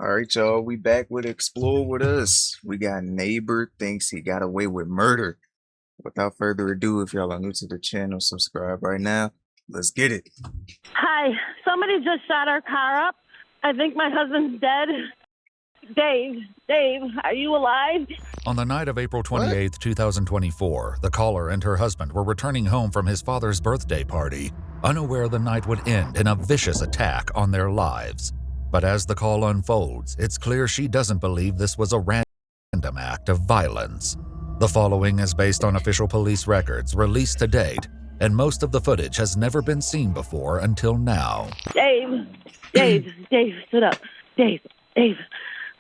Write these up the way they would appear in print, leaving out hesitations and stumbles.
All right, y'all. We back with Explore with us. We got neighbor thinks he got away with murder. Without further ado, if y'all are new to the channel, subscribe right now. Let's get it. Hi, somebody just shot our car up. I think my husband's dead. Dave, are you alive? On the night of April 28, 2024, the caller and her husband were returning home from his father's birthday party, unaware the night would end in a vicious attack on their lives. But as the call unfolds, it's clear she doesn't believe this was a random act of violence. The following is based on official police records released to date, and most of the footage has never been seen before until now. Dave, sit up. Dave.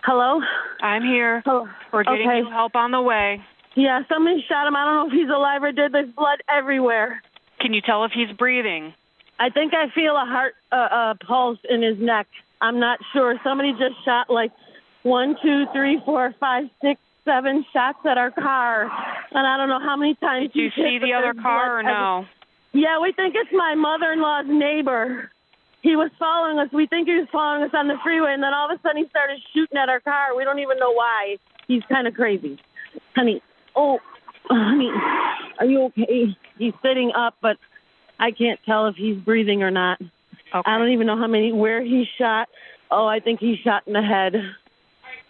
Hello? I'm here. Oh, We're getting okay. you help on the way. Yeah, somebody shot him. I don't know if he's alive or dead. There's blood everywhere. Can you tell if he's breathing? I think I feel a heart pulse in his neck. I'm not sure. Somebody just shot like 1, 2, 3, 4, 5, 6, 7 shots at our car. And I don't know how many times. Did you see the other car or no? Yeah, we think it's my mother-in-law's neighbor. He was following us. We think he was following us on the freeway, and then all of a sudden he started shooting at our car. We don't even know why. He's kind of crazy. Honey, honey, are you okay? He's sitting up, but I can't tell if he's breathing or not. Okay. I don't even know where he shot. Oh, I think he shot in the head.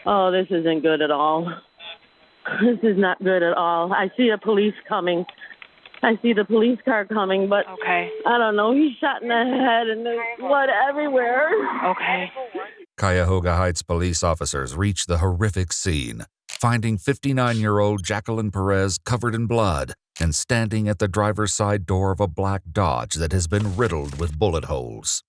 Oh, this isn't good at all. This is not good at all. I see the police coming. I see the police car coming, but Okay. I don't know. He's shot in the head and there's blood everywhere. Okay. Cuyahoga Heights police officers reached the horrific scene, finding 59-year-old Jacqueline Perez covered in blood and standing at the driver's side door of a black Dodge that has been riddled with bullet holes.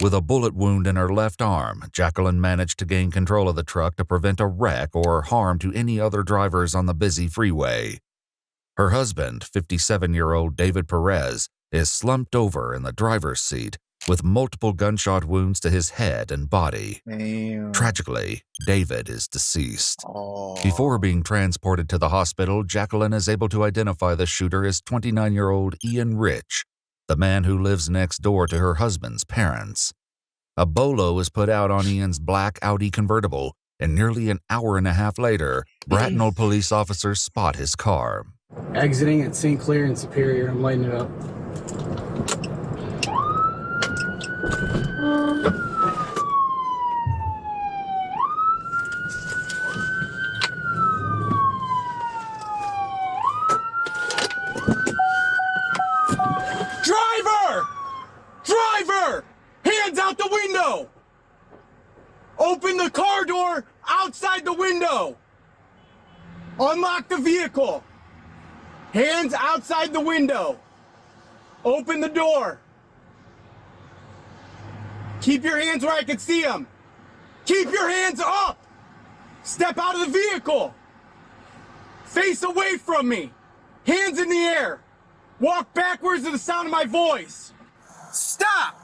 With a bullet wound in her left arm, Jacqueline managed to gain control of the truck to prevent a wreck or harm to any other drivers on the busy freeway. Her husband, 57-year-old David Perez, is slumped over in the driver's seat with multiple gunshot wounds to his head and body. Damn. Tragically, David is deceased. Oh. Before being transported to the hospital, Jacqueline is able to identify the shooter as 29-year-old Ian Rich, the man who lives next door to her husband's parents. A bolo is put out on Ian's black Audi convertible, and nearly an hour and a half later, Bracknell police officers spot his car. Exiting at St. Clair and Superior. I'm lighting it up. Driver! Hands out the window! Open the car door outside the window! Unlock the vehicle! Hands outside the window! Open the door! Keep your hands where I can see them! Keep your hands up! Step out of the vehicle! Face away from me! Hands in the air! Walk backwards to the sound of my voice! Stop!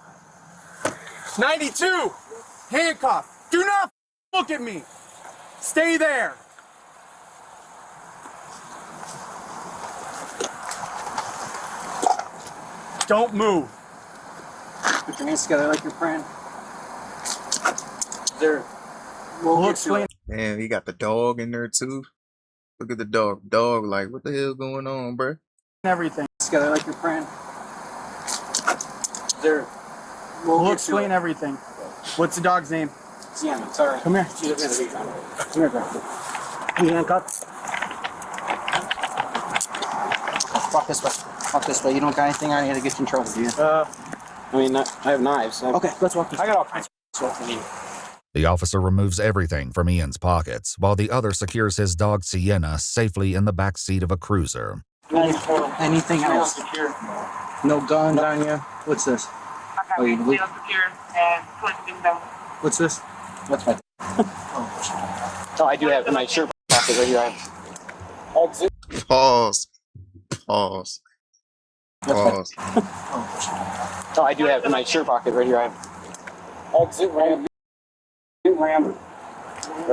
92! Handcuff! Do not look at me! Stay there! Don't move. Put your hands together like you're praying. There. We'll explain. Damn, he got the dog in there too. Look at the dog. Dog, like, what the hell going on, bro? Everything together like you're praying. There. We'll explain everything. What's the dog's name? Sienna, sorry. Come here. Come here, bro. You handcuffed? Walk this way. Walk this way. You don't got anything on you to get in trouble, do you? I have knives. Okay, let's walk this way. I got all kinds of stuff. The officer removes everything from Ian's pockets, while the other secures his dog Sienna safely in the back seat of a cruiser. Anything else? No guns on you? What's this? Oh, you leave? What's this? What's my... Oh, I do have in my shirt pocket right here. Pause. Pause. Pause. Oh, I do have in my shirt pocket right here. I have.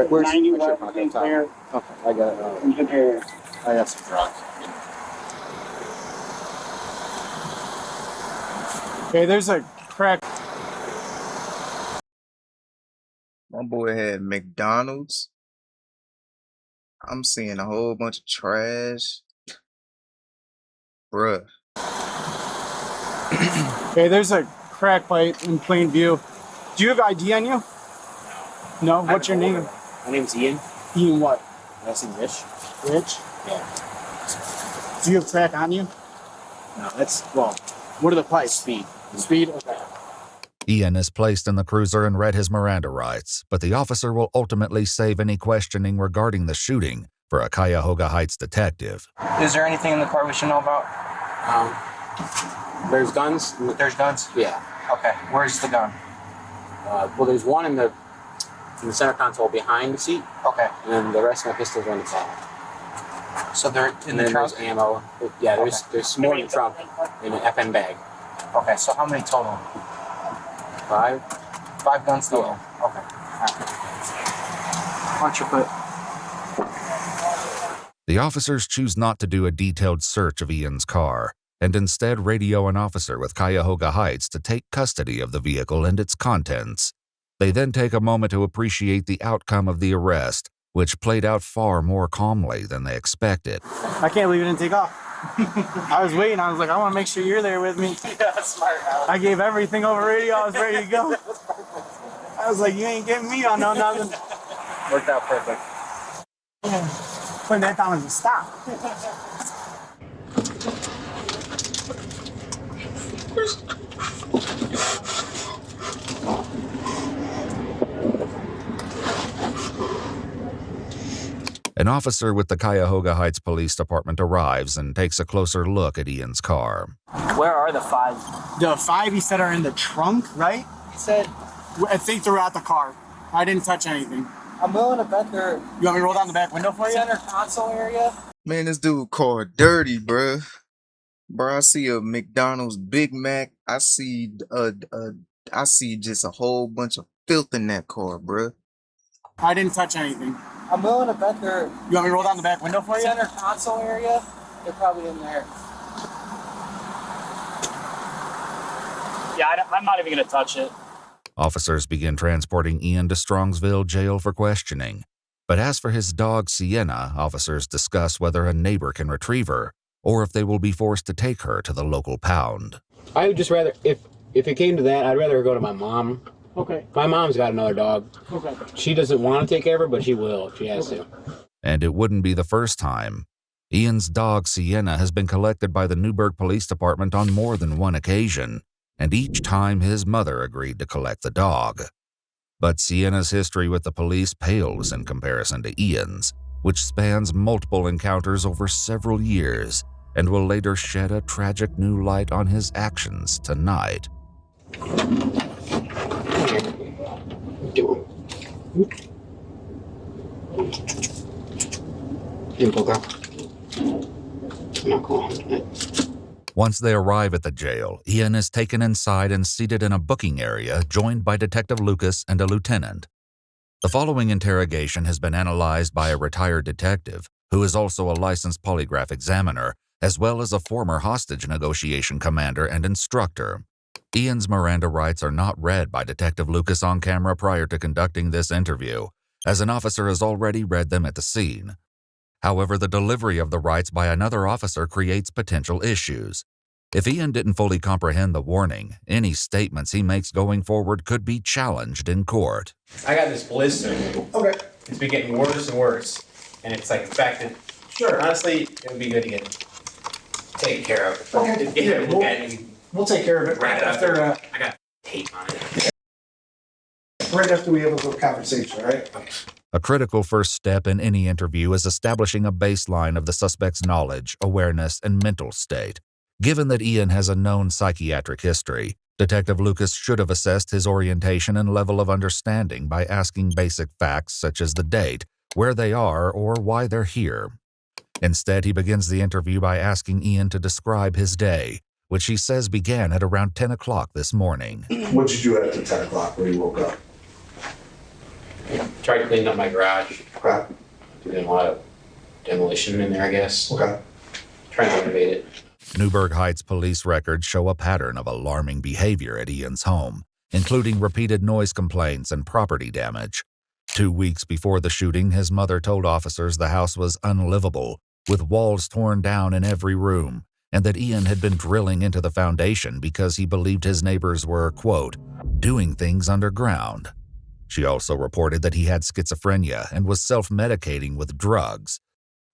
Where's my shirt pocket? Okay, I got it. I got some drugs. Okay, there's a crack. My boy had McDonald's. I'm seeing a whole bunch of trash. Bruh. Hey, there's a crack pipe in plain view. Do you have ID on you? No. What's your name? My name's Ian. Ian what? Last name Rich. Rich? Yeah. Do you have crack on you? No, what are the pipes? Speed. Speed? Okay. Ian is placed in the cruiser and read his Miranda rights, but the officer will ultimately save any questioning regarding the shooting for a Cuyahoga Heights detective. Is there anything in the car we should know about? There's guns. There's guns? Yeah. Okay. Where's the gun? Well, there's one in the center console behind the seat. Okay. And then the rest of my pistols are in the top. So they're in the trunk? There's ammo. Yeah, there's more in the trunk in an FN bag. Okay, so how many total? 5. 5 guns total? Yeah. Okay. All right. Watch your foot. The officers choose not to do a detailed search of Ian's car, and instead radio an officer with Cuyahoga Heights to take custody of the vehicle and its contents. They then take a moment to appreciate the outcome of the arrest, which played out far more calmly than they expected. I can't believe it didn't take off. I was waiting. I was like, I want to make sure you're there with me. Yeah, smart. I gave everything over radio. I was ready to go. I was like, you ain't getting me on no nothing. Worked out perfect. Yeah. Putting that down as a stop. An officer with the Cuyahoga Heights Police Department arrives and takes a closer look at Ian's car. Where are the 5? The 5 he said are in the trunk, right? He said, I think they're at the car. I didn't touch anything. I'm willing to bet they're... You want me to roll down the back window for you? Center console area? Man, this dude car dirty, bruh. Bro, I see a McDonald's Big Mac. I see just a whole bunch of filth in that car, bruh. I didn't touch anything. I'm willing to bet they're... You want me to roll down the back window for you? Center console area? They're probably in there. Yeah, I'm not even going to touch it. Officers begin transporting Ian to Strongsville jail for questioning. But as for his dog Sienna, officers discuss whether a neighbor can retrieve her, or if they will be forced to take her to the local pound. I would just rather, if it came to that, I'd rather go to my mom. Okay. My mom's got another dog. Okay. She doesn't want to take care of her, but she will if she has to. And it wouldn't be the first time. Ian's dog Sienna has been collected by the Newburgh Police Department on more than one occasion, and each time his mother agreed to collect the dog. But Sienna's history with the police pales in comparison to Ian's, which spans multiple encounters over several years and will later shed a tragic new light on his actions tonight. Once they arrive at the jail, Ian is taken inside and seated in a booking area, joined by Detective Lucas and a lieutenant. The following interrogation has been analyzed by a retired detective, who is also a licensed polygraph examiner, as well as a former hostage negotiation commander and instructor. Ian's Miranda rights are not read by Detective Lucas on camera prior to conducting this interview, as an officer has already read them at the scene. However, the delivery of the rights by another officer creates potential issues. If Ian didn't fully comprehend the warning, any statements he makes going forward could be challenged in court. I got this blister. Okay. It's been getting worse and worse. And it's like infected. Sure, honestly, it would be good to get it taken care of. Okay. Just get a look at it. We'll take care of it Right after I got tape on it. we have a little conversation, right? A critical first step in any interview is establishing a baseline of the suspect's knowledge, awareness, and mental state. Given that Ian has a known psychiatric history, Detective Lucas should have assessed his orientation and level of understanding by asking basic facts such as the date, where they are, or why they're here. Instead, he begins the interview by asking Ian to describe his day, which he says began at around 10 o'clock this morning. What did you do after 10 o'clock when you woke up? Tried cleaning up my garage. Okay. Doing a lot of demolition in there, I guess. Okay. Trying to renovate it. Newburgh Heights police records show a pattern of alarming behavior at Ian's home, including repeated noise complaints and property damage. 2 weeks before the shooting, his mother told officers the house was unlivable, with walls torn down in every room, and that Ian had been drilling into the foundation because he believed his neighbors were, quote, doing things underground. She also reported that he had schizophrenia and was self-medicating with drugs.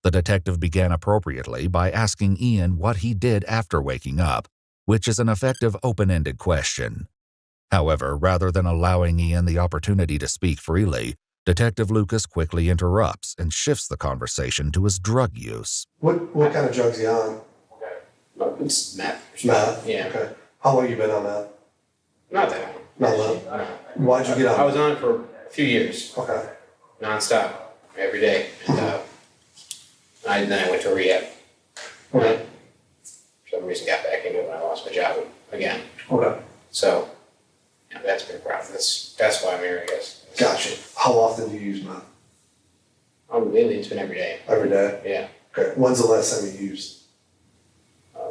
The detective began appropriately by asking Ian what he did after waking up, which is an effective open-ended question. However, rather than allowing Ian the opportunity to speak freely, Detective Lucas quickly interrupts and shifts the conversation to his drug use. What kind of drugs are you on? It's meth. Meth? Yeah. Okay. How long you been on that? Not that long. Not long. Why'd you get on? I was on it for a few years. Okay. Non-stop. Every day. And then I went to rehab. Okay. For some reason got back into it when I lost my job again. Okay. So, yeah, that's been a problem. That's why I'm here, I guess. Gotcha. How often do you use meth? Lately, it's been every day. Every day? Yeah. Okay. When's the last time you used?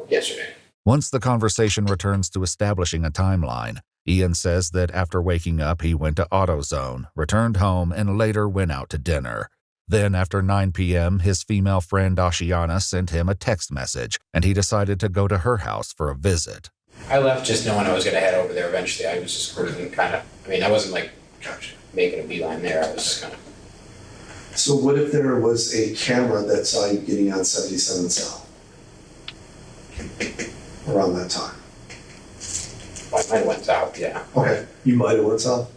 Yesterday. Once the conversation returns to establishing a timeline, Ian says that after waking up, he went to AutoZone, returned home, and later went out to dinner. Then, after 9 p.m., his female friend Ashiana sent him a text message, and he decided to go to her house for a visit. I left just knowing I was going to head over there eventually. I was just cruising kind of, I wasn't like making a beeline there. I was just kind of. So what if there was a camera that saw you getting on 77 South? Around that time. Well, I might have went south, yeah. Okay. You might have went south?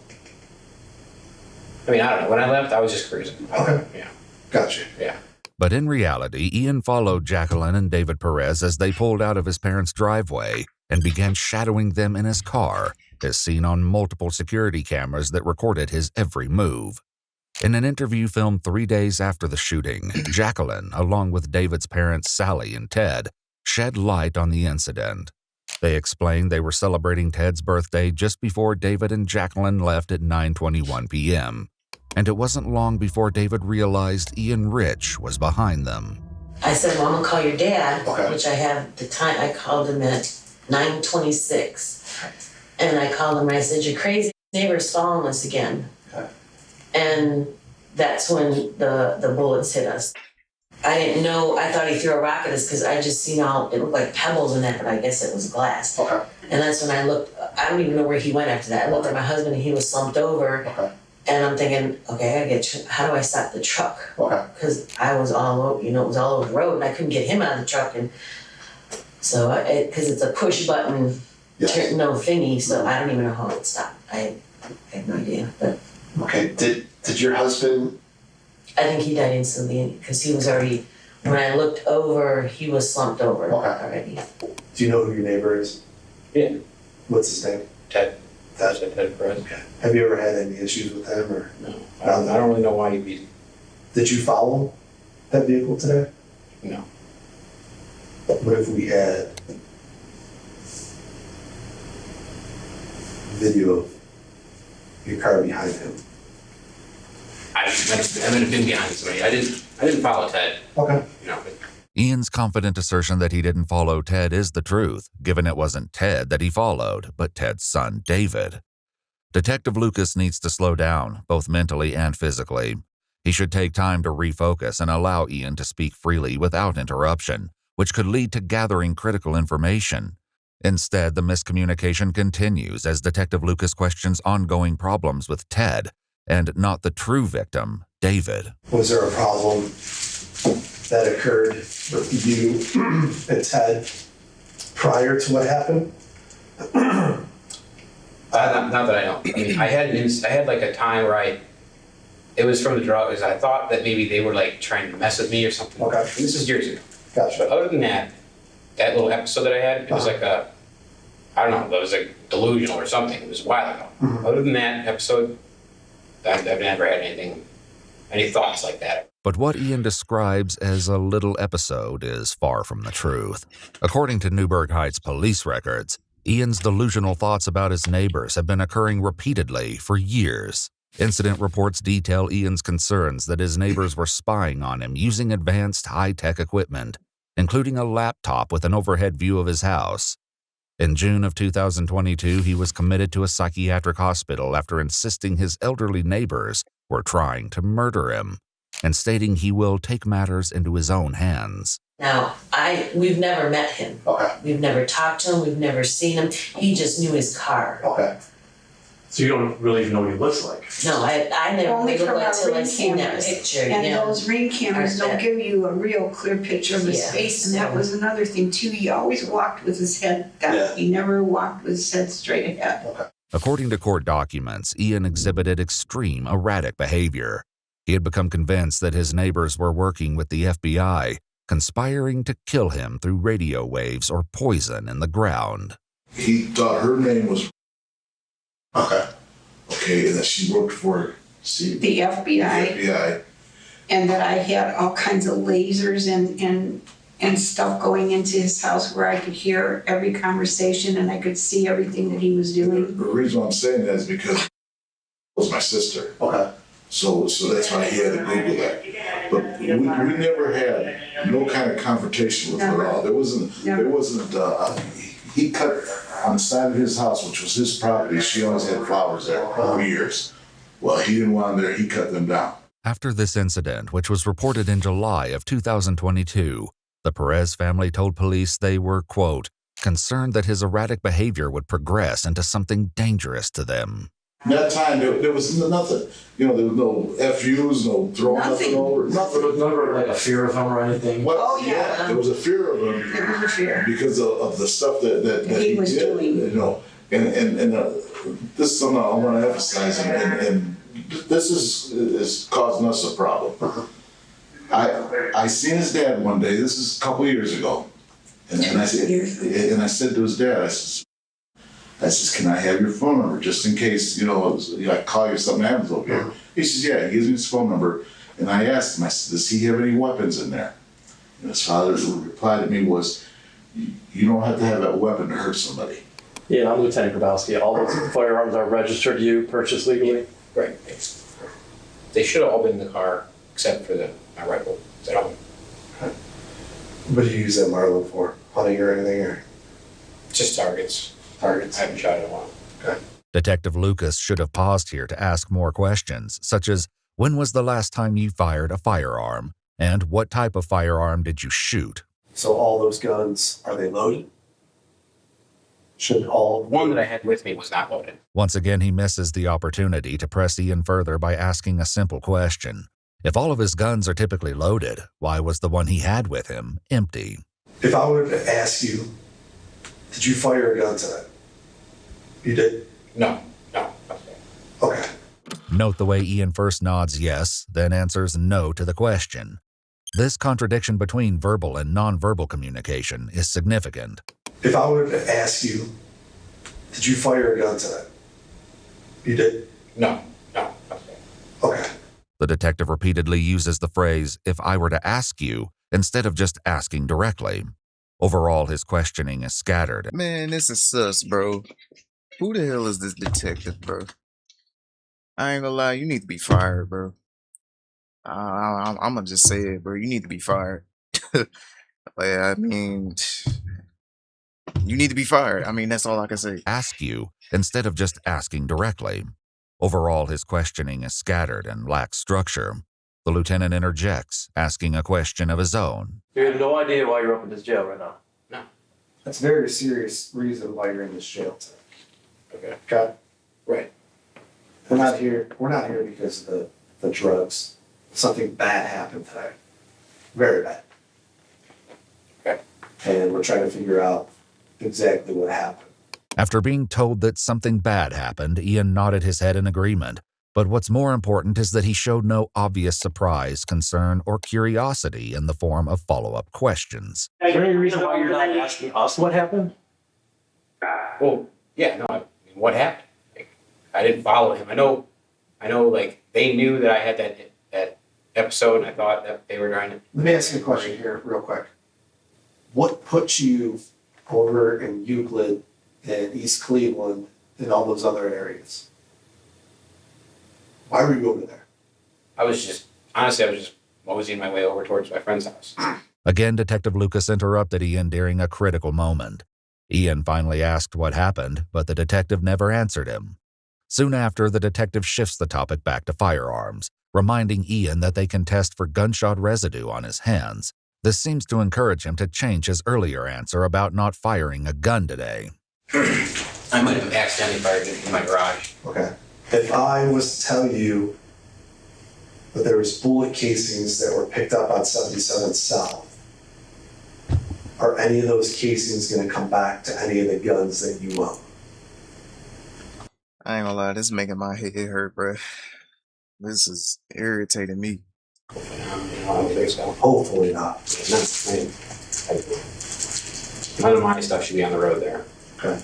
I don't know. When I left, I was just cruising. Okay. Yeah. Gotcha. Yeah. But in reality, Ian followed Jacqueline and David Perez as they pulled out of his parents' driveway and began shadowing them in his car, as seen on multiple security cameras that recorded his every move. In an interview filmed 3 days after the shooting, Jacqueline, along with David's parents Sally and Ted, shed light on the incident. They explained they were celebrating Ted's birthday just before David and Jacqueline left at 9:21 p.m. And it wasn't long before David realized Ian Rich was behind them. I said, well, I'm gonna call your dad, Okay. which I have the time. I called him at 9:26. And I called him and I said, your crazy neighbor's following us again. Okay. And that's when the bullets hit us. I didn't know, I thought he threw a rock at us because I just seen it looked like pebbles in that, but I guess it was glass. Okay. And that's when I looked, I don't even know where he went after that. I looked at my husband and he was slumped over. Okay. And I'm thinking, okay, I gotta how do I stop the truck? Okay. Because I was all over, it was all over the road and I couldn't get him out of the truck. And so, because it's a push button, Yes. thingy, so I don't even know how it stopped. I have no idea, but Okay. Did your husband? I think he died instantly because he was already, when I looked over, he was slumped over Okay. already. Do you know who your neighbor is? Yeah. What's his name? Ted. Ted. Ted Perez. Okay. Have you ever had any issues with him or? No. I don't really know why you'd be. Did you follow that vehicle today? No. What if we had video of your car behind him? I might have been behind somebody. I didn't follow Ted. Okay. But Ian's confident assertion that he didn't follow Ted is the truth, given it wasn't Ted that he followed, but Ted's son, David. Detective Lucas needs to slow down, both mentally and physically. He should take time to refocus and allow Ian to speak freely without interruption, which could lead to gathering critical information. Instead, the miscommunication continues as Detective Lucas questions ongoing problems with Ted, and not the true victim, David. Was there a problem that occurred with you and Ted prior to what happened? not that I know. I had like a time where it was from the drugs. I thought that maybe they were like trying to mess with me or something. Okay. And this is years ago. Gotcha. But other than that little episode that I had, it was like I don't know, it was like delusional or something. It was a while ago. Mhm. Other than that episode, I've never had any thoughts like that. But what Ian describes as a little episode is far from the truth. According to Newburgh Heights police records, Ian's delusional thoughts about his neighbors have been occurring repeatedly for years. Incident reports detail Ian's concerns that his neighbors were spying on him using advanced high-tech equipment, including a laptop with an overhead view of his house. In June of 2022, he was committed to a psychiatric hospital after insisting his elderly neighbors were trying to murder him and stating he will take matters into his own hands. Now, we've never met him. Okay. We've never talked to him. We've never seen him. He just knew his car. Okay. So you don't really even know what he looks like? No, I never Only looked from our until I ring seen that cameras. picture. And yeah. those ring cameras don't give you a real clear picture of his Yeah. face, and that was another thing too. He always walked with his head down. Yeah. He never walked with his head straight ahead. Okay. According to court documents, Ian exhibited extreme erratic behavior. He had become convinced that his neighbors were working with the FBI, conspiring to kill him through radio waves or poison in the ground. He thought her name was Okay. okay, and that she worked for The FBI, FBI. and that I had all kinds of lasers and stuff going into his house where I could hear every conversation and I could see everything that he was The doing. reason why I'm saying that is because it was my sister. Okay. So that's why he had to Google that. But we never had no kind of confrontation with her at all. There wasn't, he cut on the side of his house, which was his property. She always had flowers there for years. Well, he didn't want them there, he cut them down. After this incident, which was reported in July of 2022, the Perez family told police they were, quote, concerned that his erratic behavior would progress into something dangerous to them. That time, there was nothing. There was no FUs, no throwing nothing over. Nothing. There was never like a fear of him or anything. What? Oh, yeah. There was a fear of him. There was a fear. Because of the stuff that He was did, doing. And this is something I want to emphasize, and this is causing us a problem. I seen his dad one day. This is a couple years ago, and I said to his dad, I says, can I have your phone number just in case I call you if something happens over here? He says, yeah. He gives me his phone number, and I asked him, I said, does he have any weapons in there? And his father's reply to me was, you don't have to have that weapon to hurt somebody. Yeah, I'm Lieutenant Grabowski. All those firearms are registered to you, purchased legally? Right. They should have all been in the car except for my rifle. What do you use that Marlin for? Hunting or anything? Or? Just targets. I haven't shot it in a while. Okay. Detective Lucas should have paused here to ask more questions, such as, when was the last time you fired a firearm? And what type of firearm did you shoot? So all those guns, are they loaded? Should all... One that I had with me was not loaded. Once again, he misses the opportunity to press Ian further by asking a simple question. If all of his guns are typically loaded, why was the one he had with him empty? If I were to ask you, did you fire a gun tonight? You did? No. Okay. Note the way Ian first nods yes, then answers no to the question. This contradiction between verbal and nonverbal communication is significant. If I were to ask you, did you fire a gun tonight? You did? No. Okay. The detective repeatedly uses the phrase, if I were to ask you, instead of just asking directly. Overall, his questioning is scattered. Man, this is sus, bro. Who the hell is this detective, bro? I ain't gonna lie, you need to be fired, bro. I'm gonna just say it, bro. You need to be fired. I mean, you need to be fired. I mean, that's all I can say. Ask you, instead of just asking directly. Overall, his questioning is scattered and lacks structure. The lieutenant interjects, asking a question of his own. You have no idea why you're up in this jail right now? No. That's a very serious reason why you're in this jail tonight. Okay. Right. We're not here because of the drugs. Something bad happened today. Very bad. Okay. And we're trying to figure out exactly what happened. After being told that something bad happened, Ian nodded his head in agreement. But what's more important is that he showed no obvious surprise, concern, or curiosity in the form of follow-up questions. Is there any reason why you're not asking us what happened? Well, yeah, no. What happened? I didn't follow him. I know. Like they knew that I had that episode, and I thought that they were trying to. Let me ask you a question here, real quick. What put you over in Euclid and East Cleveland and all those other areas? Why were you over there? I was just moseying my way over towards my friend's house. Again, Detective Lucas interrupted Ian during a critical moment. Ian finally asked what happened, but the detective never answered him. Soon after, the detective shifts the topic back to firearms, reminding Ian that they can test for gunshot residue on his hands. This seems to encourage him to change his earlier answer about not firing a gun today. I might have accidentally fired it in my garage. Okay. If I was to tell you that there was bullet casings that were picked up on 77 South, are any of those casings going to come back to any of the guns that you own? I ain't gonna lie, this is making my head hurt, bro. This is irritating me. I don't think so. Hopefully not. None of my stuff should be on the road there. Okay.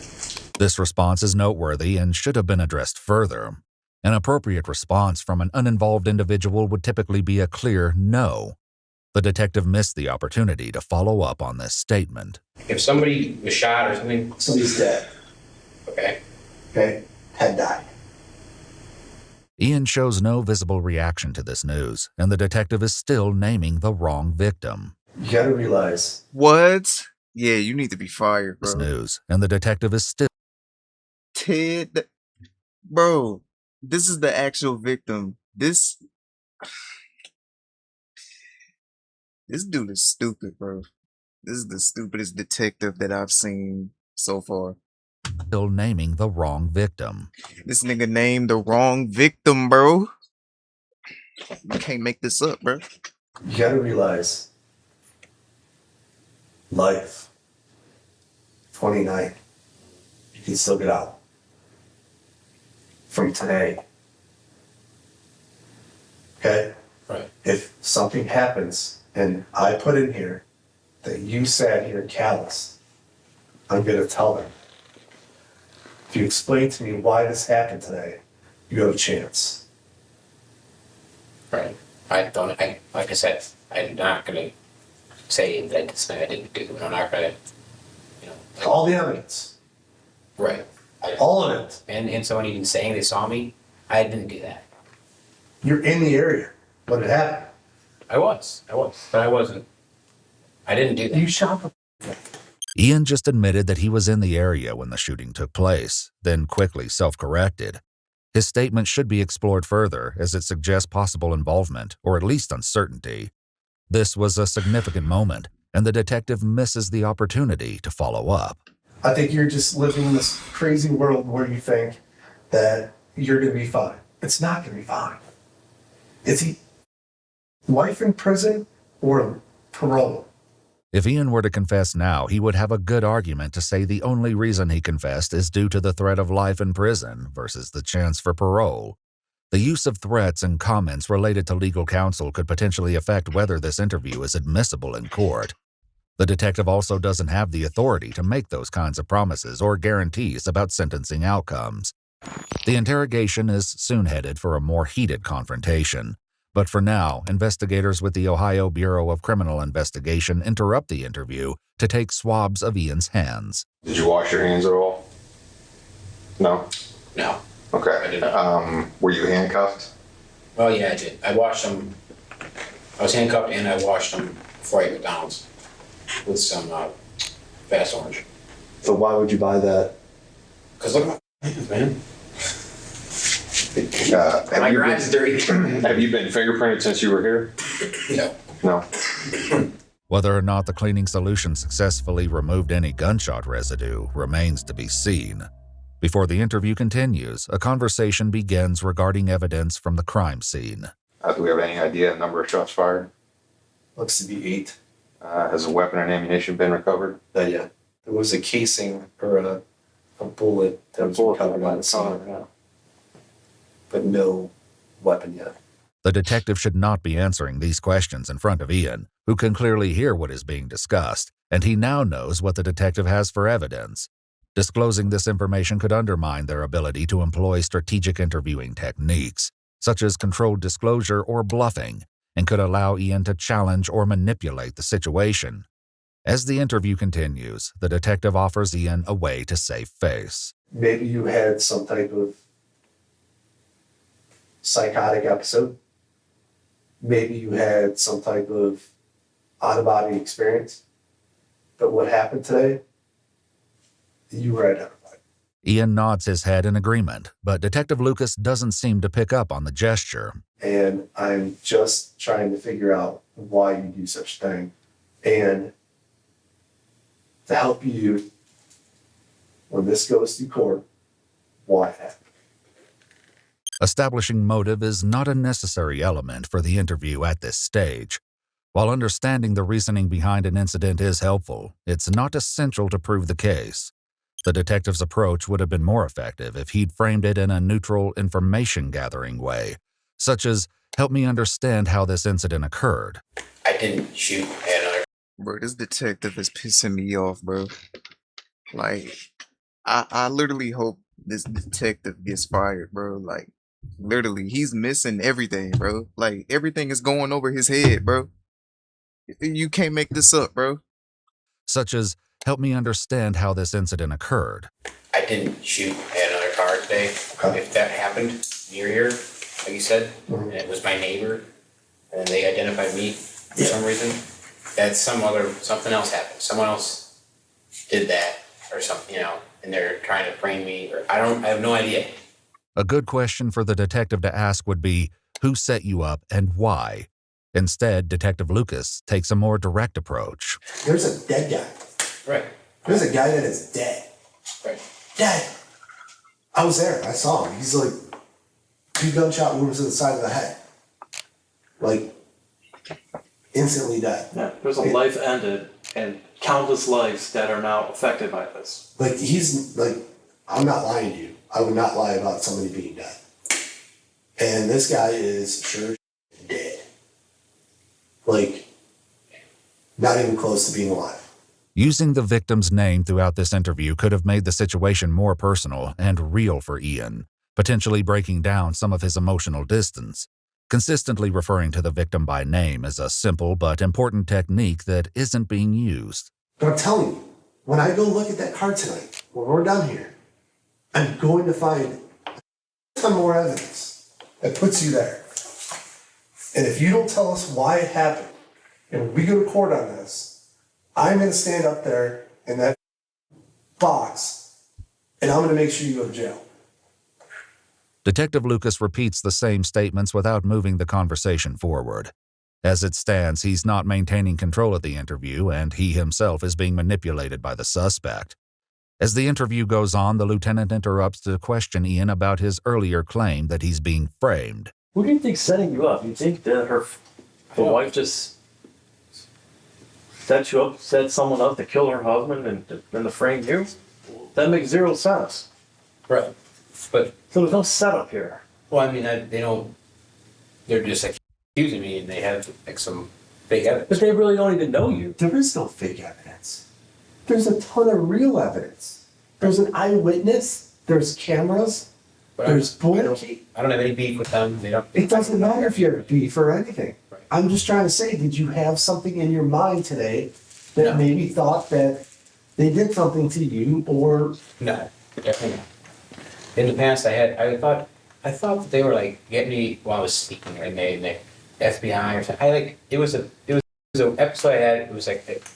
This response is noteworthy and should have been addressed further. An appropriate response from an uninvolved individual would typically be a clear no. The detective missed the opportunity to follow up on this statement. If somebody was shot or something, Somebody's dead. okay. Okay? Had died. Ian shows no visible reaction to this news, and the detective is still naming the wrong victim. You gotta realize. What? Yeah, you need to be fired, bro. This news, and the detective is still. Ted, bro, this is the actual victim. This dude is stupid, bro. This is the stupidest detective that I've seen so far. Still naming the wrong victim. This nigga named the wrong victim, bro. You can't make this up, bro. You gotta realize. Life. 29. You can still get out. From today. Okay? Right. If something happens and I put in here that you sat here callous, I'm gonna tell them. If you explain to me why this happened today, you have a chance. Right. Like I said, I'm not gonna say that I didn't do it. I'm not gonna, All the evidence. Right. All of it. And someone even saying they saw me, I didn't do that. You're in the area when it happened. I was, but I wasn't. I didn't do that. You shot the. Ian just admitted that he was in the area when the shooting took place, then quickly self-corrected. His statement should be explored further, as it suggests possible involvement, or at least uncertainty. This was a significant moment, and the detective misses the opportunity to follow up. I think you're just living in this crazy world where you think that you're going to be fine. It's not going to be fine. Is he life in prison or parole? If Ian were to confess now, he would have a good argument to say the only reason he confessed is due to the threat of life in prison versus the chance for parole. The use of threats and comments related to legal counsel could potentially affect whether this interview is admissible in court. The detective also doesn't have the authority to make those kinds of promises or guarantees about sentencing outcomes. The interrogation is soon headed for a more heated confrontation. But for now, investigators with the Ohio Bureau of Criminal Investigation interrupt the interview to take swabs of Ian's hands. Did you wash your hands at all? No? No. Okay. I did not. Were you handcuffed? Oh yeah, I did. I washed them. I was handcuffed and I washed them before I ate McDonald's with some Fast Orange. So why would you buy that? Cause look at my hands, man. My garage is dirty. Have you been fingerprinted since you were here? No. No. Whether or not the cleaning solution successfully removed any gunshot residue remains to be seen. Before the interview continues, a conversation begins regarding evidence from the crime scene. Do we have any idea the number of shots fired? Looks to be 8. Has a weapon and ammunition been recovered? Not yet. There was a casing or a bullet that was recovered by the scene. But no weapon yet. The detective should not be answering these questions in front of Ian, who can clearly hear what is being discussed, and he now knows what the detective has for evidence. Disclosing this information could undermine their ability to employ strategic interviewing techniques, such as controlled disclosure or bluffing, and could allow Ian to challenge or manipulate the situation. As the interview continues, the detective offers Ian a way to save face. Maybe you had some type of psychotic episode. Maybe you had some type of out-of-body experience. But what happened today You were identified. Ian nods his head in agreement, but Detective Lucas doesn't seem to pick up on the gesture. And I'm just trying to figure out why you do such a thing. And to help you, when this goes to court, why it happened. Establishing motive is not a necessary element for the interview at this stage. While understanding the reasoning behind an incident is helpful, it's not essential to prove the case. The detective's approach would have been more effective if he'd framed it in a neutral, information-gathering way, such as, help me understand how this incident occurred. I didn't shoot at another. Bro, this detective is pissing me off, bro. Like, I literally hope this detective gets fired, bro. Like, literally, he's missing everything, bro. Like, everything is going over his head, bro. You can't make this up, bro. Such as, help me understand how this incident occurred. I didn't shoot at another car today. If that happened near here, like you said, and it was my neighbor, and they identified me for some reason, that's something else happened. Someone else did that or something, and they're trying to frame me, or I have no idea. A good question for the detective to ask would be, who set you up and why? Instead, Detective Lucas takes a more direct approach. There's a dead guy. Right. There's a guy that is dead. Right. Dead. I was there. I saw him. He's like 2 gunshot wounds to the side of the head. Like, instantly dead. Yeah, there's a life ended and countless lives that are now affected by this. Like, he's like, I'm not lying to you. I would not lie about somebody being dead. And this guy is sure dead. Like, not even close to being alive. Using the victim's name throughout this interview could have made the situation more personal and real for Ian, potentially breaking down some of his emotional distance. Consistently referring to the victim by name is a simple but important technique that isn't being used. But I'm telling you, when I go look at that car tonight, when we're done here, I'm going to find some more evidence that puts you there. And if you don't tell us why it happened, and we go to court on this, I'm going to stand up there in that box, and I'm going to make sure you go to jail. Detective Lucas repeats the same statements without moving the conversation forward. As it stands, he's not maintaining control of the interview, and he himself is being manipulated by the suspect. As the interview goes on, the lieutenant interrupts to question Ian about his earlier claim that he's being framed. Who do you think's setting you up? You think that the wife just set you up, set someone up to kill her husband and to frame you? That makes zero sense. Right. But so there's no setup here. Well, I mean, they're just accusing me, and they have some fake evidence. But they really don't even know you. There is no fake evidence. There's a ton of real evidence. There's an eyewitness. There's cameras. But there's bullet. I don't have any beef with them. They don't. It doesn't matter if you have beef or anything. Right. I'm just trying to say, did you have something in your mind today that maybe thought that they did something to you, or No, definitely not. In the past, I thought that they were like getting me while I was speaking, like the FBI or something. It was an episode I had. It was like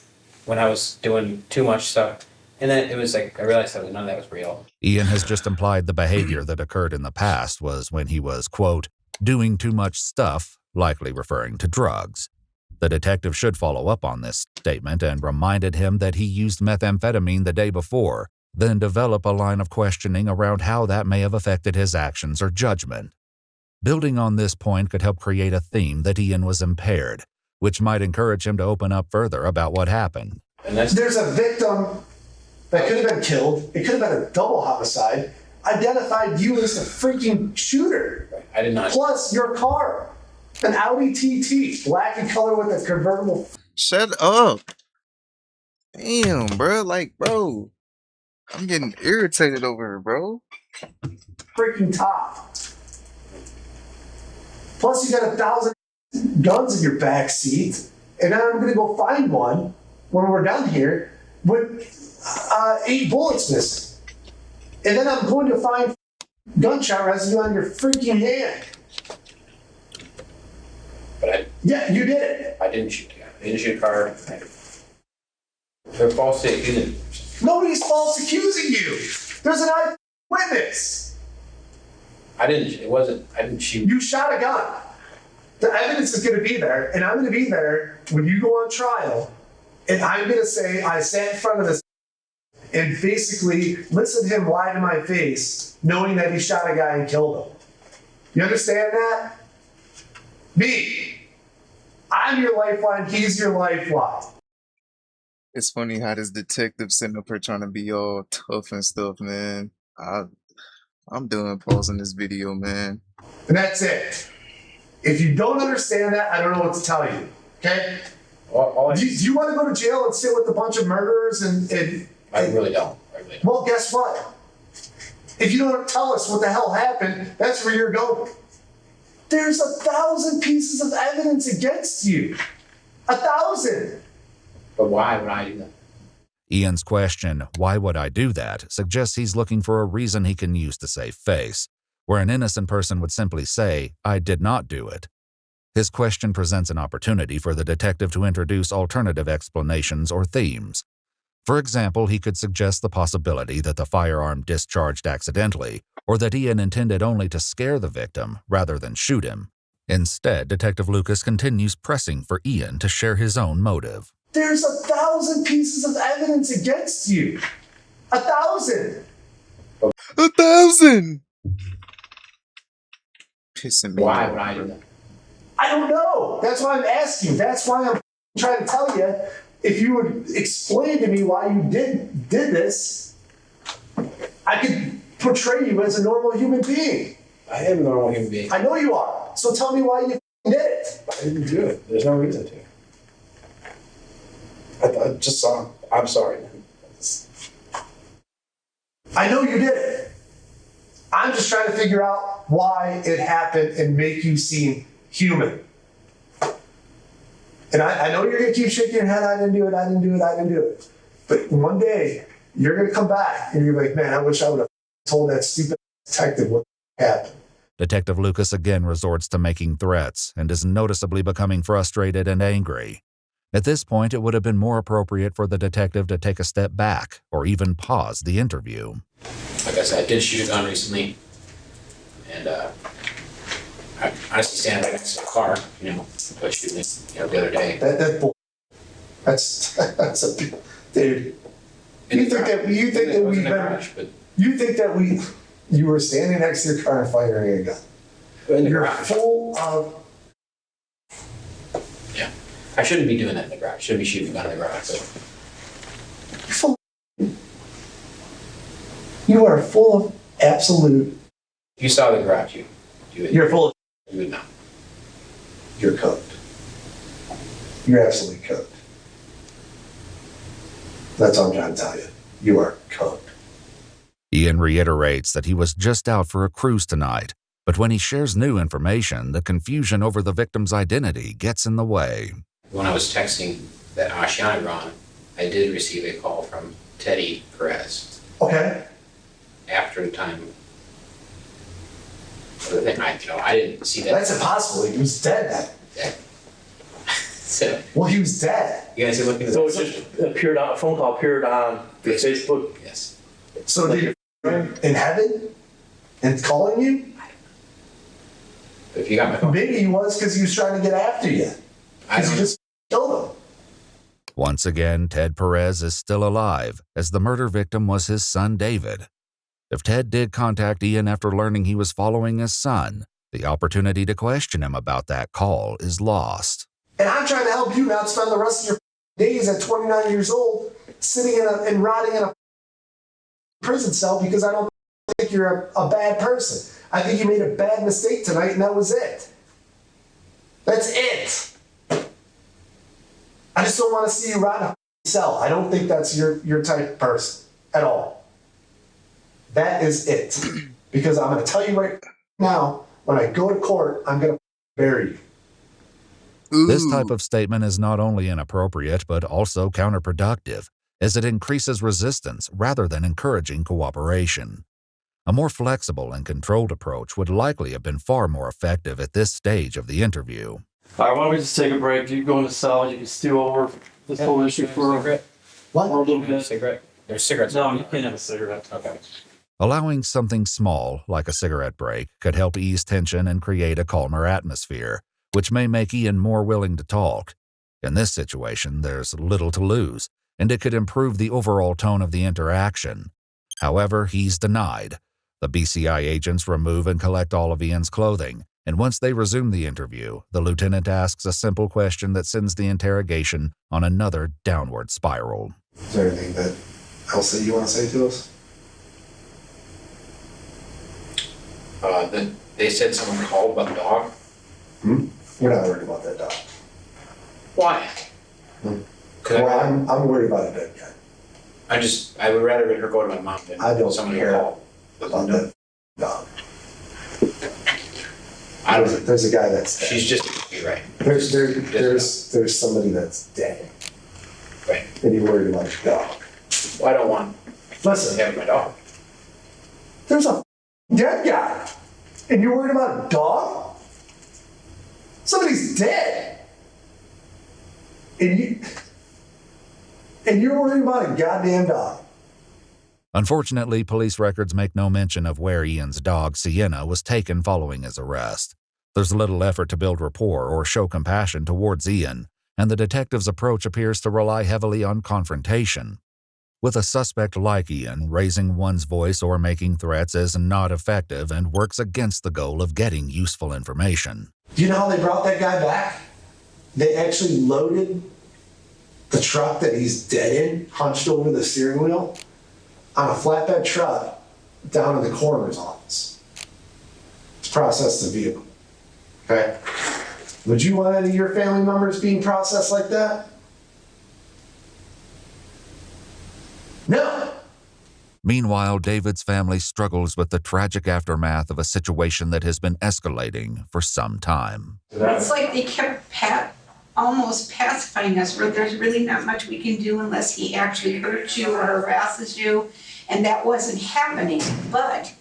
when I was doing too much stuff, and then it was like I realized that none of that was real. Ian has just implied the behavior that occurred in the past was when he was, quote, doing too much stuff, likely referring to drugs. The detective should follow up on this statement and reminded him that he used methamphetamine the day before, then develop a line of questioning around how that may have affected his actions or judgment. Building on this point could help create a theme that Ian was impaired, which might encourage him to open up further about what happened. there's a victim that could have been killed. It could have been a double homicide. Identified you as the freaking shooter. I did not. Plus your car, an Audi TT, black in color with a convertible. Shut up. Damn, bro. Like, bro, I'm getting irritated over here, bro. Freaking top. Plus you got 1,000 guns in your back seat, and then I'm gonna go find one when we're done here with 8 bullets missing, and then I'm going to find gunshot residue on your freaking hand. But Yeah, you did it. I didn't shoot the guy. I didn't shoot a car. They're falsely accusing me. Nobody's false accusing you. There's an eyewitness. I didn't shoot. You shot a gun. The evidence is going to be there, and I'm going to be there when you go on trial, and I'm going to say I sat in front of this and basically listen to him lie to my face, knowing that he shot a guy and killed him. You understand that? Me. I'm your lifeline, he's your lifeline. It's funny how this detective sitting up here trying to be all tough and stuff, man. I'm done pausing this video, man. And that's it. If you don't understand that, I don't know what to tell you. Okay? Do you want to go to jail and sit with a bunch of murderers and I really don't. Well, guess what? If you don't tell us what the hell happened, that's where you're going. There's 1,000 pieces of evidence against you. 1,000. But why would I do that? Ian's question, why would I do that, suggests he's looking for a reason he can use to save face, where an innocent person would simply say, I did not do it. His question presents an opportunity for the detective to introduce alternative explanations or themes. For example, he could suggest the possibility that the firearm discharged accidentally, or that Ian intended only to scare the victim rather than shoot him. Instead, Detective Lucas continues pressing for Ian to share his own motive. There's 1,000 pieces of evidence against you. 1,000. 1,000. Pissing me Why off. would I do that? I don't know. That's why I'm asking. That's why I'm trying to tell you. If you would explain to me why you did this, I could portray you as a normal human being. I am a normal human being. I know you are. So tell me why you did it. I didn't do it. There's no reason to. I just saw him. I'm sorry. I know you did it. I'm just trying to figure out why it happened and make you seem human. And I know you're going to keep shaking your head, I didn't do it. But one day, you're going to come back and you're like, man, I wish I would have told that stupid detective what happened. Detective Lucas again resorts to making threats and is noticeably becoming frustrated and angry. At this point, it would have been more appropriate for the detective to take a step back or even pause the interview. Like I said, I did shoot a gun recently, and I honestly stand right next to the car, but shooting it, the other day. That's a dude. You think that you were standing next to your car and firing a gun? You're full of. Yeah, I shouldn't be doing that in the garage. Shouldn't be shooting a gun in the garage. But You are full of absolute. if you saw the garage, You're full of. You would know. You're cooked. You're absolutely cooked. That's all I'm trying to tell you. You are cooked. Ian reiterates that he was just out for a cruise tonight, but when he shares new information, the confusion over the victim's identity gets in the way. When I was texting that Ashiana Ron, I did receive a call from Teddy Perez. Okay. After the time of the thing, I didn't see that. That's impossible. He was dead then. So, well, he was dead. You guys are looking at So it just appeared on a phone call appeared on the Facebook. Yes. So did your friend in heaven and calling you? If you got my phone. Maybe he was because he was trying to get after you. Because you just killed him. Once again, Ted Perez is still alive, as the murder victim was his son David. If Ted did contact Ian after learning he was following his son, the opportunity to question him about that call is lost. And I'm trying to help you not spend the rest of your days at 29 years old sitting and rotting in a prison cell because I don't think you're a bad person. I think you made a bad mistake tonight and that was it. That's it. I just don't want to see you rot in a cell. I don't think that's your type of person at all. That is it. Because I'm going to tell you right now, when I go to court, I'm going to bury you. This type of statement is not only inappropriate, but also counterproductive, as it increases resistance rather than encouraging cooperation. A more flexible and controlled approach would likely have been far more effective at this stage of the interview. All right, why don't we just take a break? You go in the cell, you can steal over this whole issue for a little bit. Cigarette. There's cigarettes. No, you can't have a cigarette. Okay. Allowing something small, like a cigarette break, could help ease tension and create a calmer atmosphere, which may make Ian more willing to talk. In this situation, there's little to lose, and it could improve the overall tone of the interaction. However, he's denied. The BCI agents remove and collect all of Ian's clothing, and once they resume the interview, the lieutenant asks a simple question that sends the interrogation on another downward spiral. Is there anything else that you want to say to us? They said someone called about the dog. We're not worried about that dog. Why? Well, I'm worried about a dead guy. I would rather her go to my mom than I don't someone care call. about that dog. I don't. There's a guy that's dead. She's just right. There's somebody that's dead. Right. And you're worried about your dog. Well, I don't want. Listen, having my dog. There's a dead guy, and you're worried about a dog? Somebody's dead, and you're worried about a goddamn dog. Unfortunately, police records make no mention of where Ian's dog, Sienna, was taken following his arrest. There's little effort to build rapport or show compassion towards Ian, and the detective's approach appears to rely heavily on confrontation. With a suspect like Ian, raising one's voice or making threats is not effective and works against the goal of getting useful information. Do you know how they brought that guy back? They actually loaded the truck that he's dead in, hunched over the steering wheel, on a flatbed truck down in the coroner's office to process the vehicle. Okay? Would you want any of your family members being processed like that? No. Meanwhile, David's family struggles with the tragic aftermath of a situation that has been escalating for some time. It's like they kept almost pacifying us, where there's really not much we can do unless he actually hurts you or harasses you, and that wasn't happening. But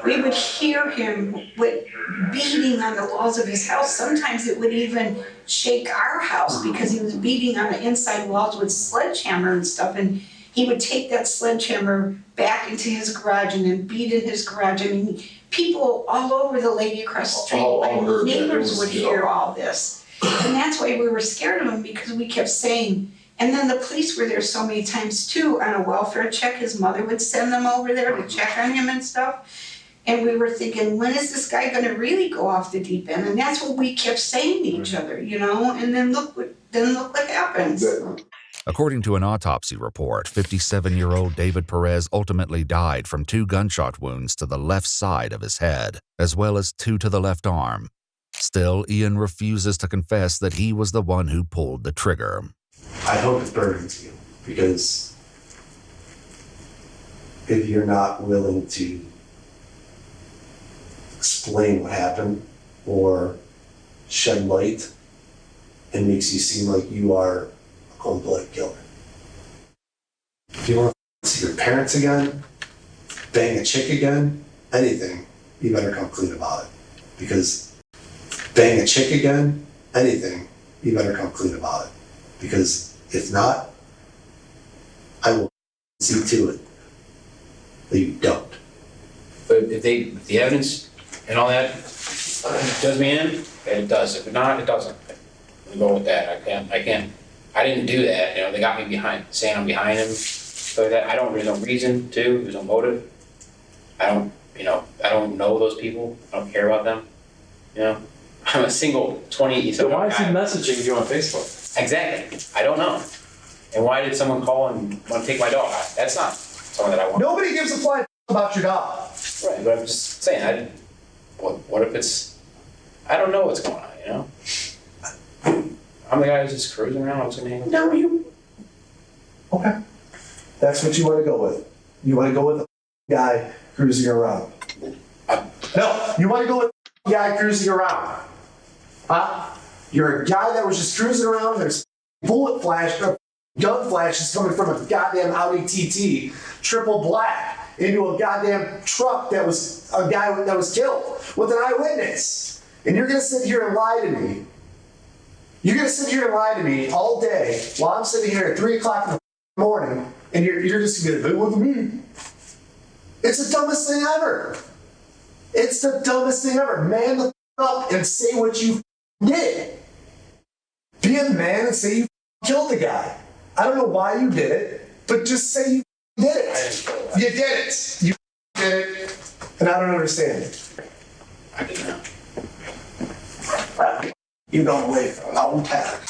we would hear him with beating on the walls of his house. Sometimes it would even shake our house because he was beating on the inside walls with sledgehammer and stuff, and he would take that sledgehammer back into his garage and then beat in his garage. I mean, people all over the lady across the street, my neighbors would hear all this. And that's why we were scared of him, because we kept saying, and then the police were there so many times too on a welfare check. His mother would send them over there to check on him and stuff. And we were thinking, when is this guy going to really go off the deep end? And that's what we kept saying to each other, you know, and then look what happens. According to an autopsy report, 57-year-old David Perez ultimately died from 2 gunshot wounds to the left side of his head, as well as 2 to the left arm. Still, Ian refuses to confess that he was the one who pulled the trigger. I hope it burdens you, because if you're not willing to explain what happened or shed light, it makes you seem like you are a cold-blooded killer. If you want to see your parents again, bang a chick again, anything, you better come clean about it. Because bang a chick again, anything, you better come clean about it. Because if not, I will see to it that you don't. But if the evidence and all that does me in, and it does. If not, it doesn't. I'm going with that. I didn't do that. You know, they got me saying I'm behind him. So that there's no reason to. There's no motive. I don't know those people. I don't care about them. You know, I'm a single 20. So why is he messaging you on Facebook? Exactly. I don't know. And why did someone call and want to take my dog? That's not someone that I want. Nobody gives a flying about your dog. Right, but I'm just saying, what if it's, I don't know what's going on, you know? I'm the guy who's just cruising around, I'm just gonna hang with Okay. That's what you want to go with. You want to go with a guy cruising around. No, you want to go with a guy cruising around. Huh? You're a guy that was just cruising around, there's bullet flash, gun flashes coming from a goddamn Audi TT, triple black, into a goddamn truck that was a guy that was killed with an eyewitness. And you're going to sit here and lie to me. You're going to sit here and lie to me all day while I'm sitting here at 3 o'clock in the morning And you're just gonna be like, it wasn't me. It's the dumbest thing ever. It's the dumbest thing ever. Man the up and say what you did. Be a man and say you killed the guy. I don't know why you did it, but just say you did it. You did it. You did it. And I don't understand it. I didn't know. You gone away for a long time.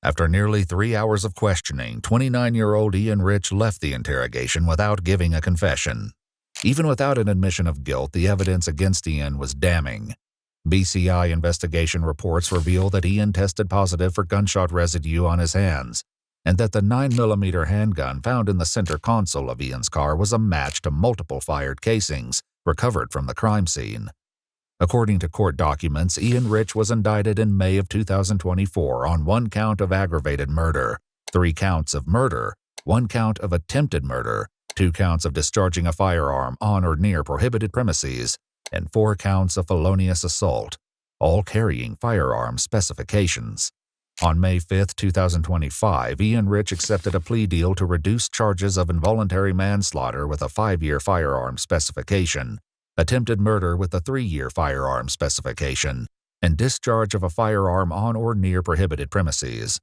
After nearly 3 hours of questioning, 29-year-old Ian Rich left the interrogation without giving a confession. Even without an admission of guilt, the evidence against Ian was damning. BCI investigation reports reveal that Ian tested positive for gunshot residue on his hands, and that the 9mm handgun found in the center console of Ian's car was a match to multiple fired casings recovered from the crime scene. According to court documents, Ian Rich was indicted in May of 2024 on 1 count of aggravated murder, 3 counts of murder, 1 count of attempted murder, 2 counts of discharging a firearm on or near prohibited premises, and 4 counts of felonious assault, all carrying firearm specifications. On May 5, 2025, Ian Rich accepted a plea deal to reduce charges of involuntary manslaughter with a 5-year firearm specification, attempted murder with a 3-year firearm specification, and discharge of a firearm on or near prohibited premises.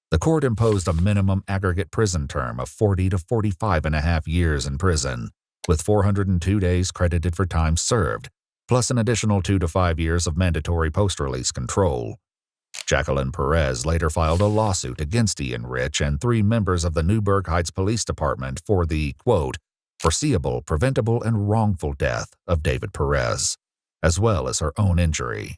The court imposed a minimum aggregate prison term of 40 to 45.5 years in prison, with 402 days credited for time served, plus an additional 2 to 5 years of mandatory post-release control. Jacqueline Perez later filed a lawsuit against Ian Rich and 3 members of the Newburgh Heights Police Department for the, quote, foreseeable, preventable, and wrongful death of David Perez, as well as her own injury.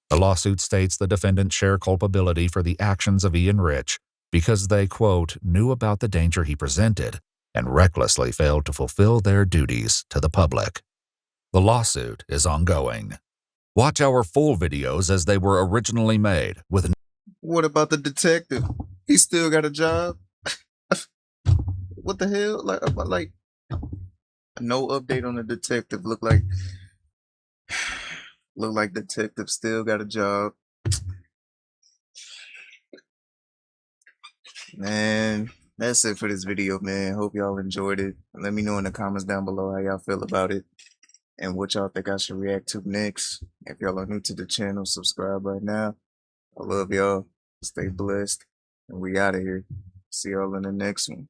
The lawsuit states the defendants share culpability for the actions of Ian Rich because they, quote, knew about the danger he presented and recklessly failed to fulfill their duties to the public. The lawsuit is ongoing. Watch our full videos as they were originally made with... What about the detective? He still got a job? What the hell? Like, no update on the detective. Look like detective still got a job. Man, that's it for this video, man. Hope y'all enjoyed it. Let me know in the comments down below how y'all feel about it and what y'all think I should react to next. If y'all are new to the channel, subscribe right now. I love y'all. Stay blessed. And we out of here. See y'all in the next one.